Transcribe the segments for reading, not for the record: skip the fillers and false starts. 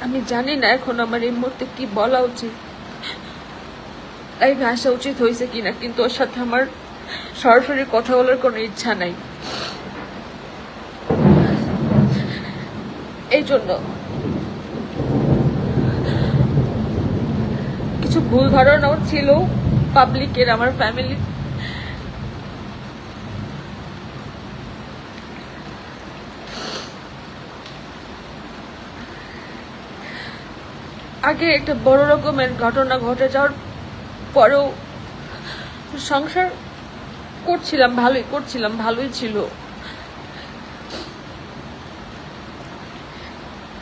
আমি জানি না এখন আমার এই মুহূর্তে কি বলা উচিত, লাইভে আসা উচিত হয়েছে কিনা, কিন্তু ওর সাথে আমার সরাসরি কথা বলার কোনো ইচ্ছা নাই। এই জন্য কিছু ভুল ধারণাও ছিল পাবলিকের, আমার ফ্যামিলি। আগে একটা বড় রকমের ঘটনা ঘটে যাওয়ার পরেও সংসার করছিলাম, ভালোই ছিল।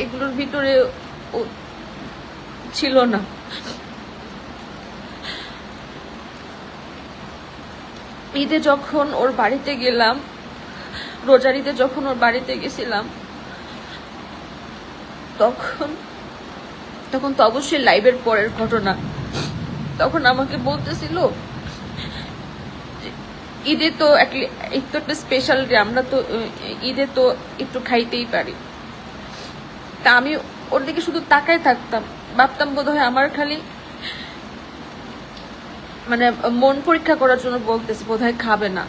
এগুলোর ভিতরে ছিল না। ঈদে যখন ওর বাড়িতে গেলাম, রোজার ঈদে যখন ওর বাড়িতে গেছিলাম, তখন তো অবশ্যই লাইভের পরের ঘটনা। তখন আমাকে বলতেছিল ঈদে তো একটা স্পেশাল ডে, আমরা তো ঈদে তো একটু খাইতেই পারি। তা আমি ওর দিকে শুধু তাকাই থাকতাম, ভাবতাম বোধহয় আমার খালি মানে মন পরীক্ষা করার জন্য বলতেছে, বোধহয় খাবে না।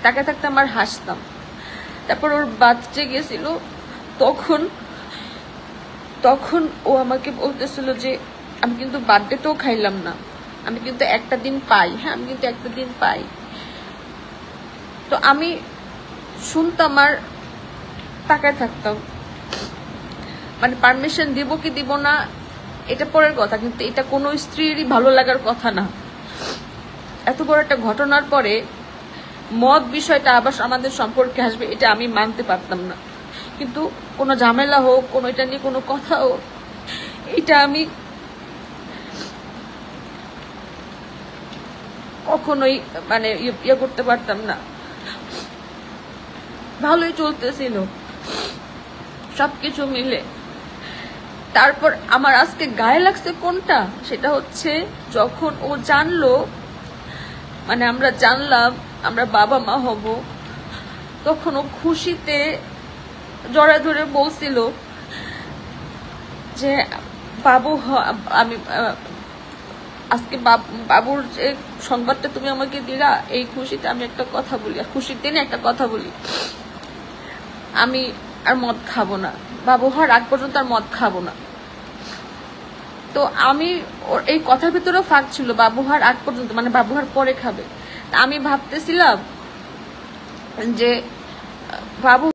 তাকায় থাকতাম আর হাসতাম। তারপর ওর বাচ্চা গেছিল, তখন ও আমাকে বলতেছিল যে আমি কিন্তু বার্থডেতেও খাইলাম না, আমি কিন্তু একটা দিন পাই। হ্যাঁ, আমি কিন্তু একটা দিন পাই। তো আমি শুনতাম আর তাকায় থাকতাম। মানে পারমিশন দিব কি দিব না এটা পরের কথা, কিন্তু এটা কোনো স্ত্রীরই ভালো লাগার কথা না। এত বড় একটা ঘটনার পরে মদ বিষয়টা আবার আমাদের সম্পর্কে আসবে, এটা আমি মানতে পারতাম না। কিন্তু কোনো ঝামেলা হোক, কোনো এটা নিয়ে কোনো কথা হোক, এটা আমি কখনোই মানে ইয়ে করতে পারতাম না। ভালোই চলতেছিল সবকিছু মিলে। তারপর আমার আজকে গায়ে লাগছে কোনটা, সেটা হচ্ছে যখন ও জানলো, মানে আমরা জানলাম আমরা বাবা মা হব, তখন ও খুশিতে জড়া ধরে বলছিল যে বাবু আমি আজকে বাবুর যে সংবাদটা তুমি আমাকে দিলা, এই খুশিতে আমি একটা কথা বলি, খুশির দিনে একটা কথা বলি, আমি আর মদ খাবো না, বাবু হওয়ার আগ পর্যন্ত আর মদ খাবো না। তো আমি এই কথার ভিতরেও ফাঁক ছিল, বাবু হওয়ার আগ পর্যন্ত, মানে বাবু হওয়ার পরে খাবে। আমি ভাবতেছিলাম যে বাবু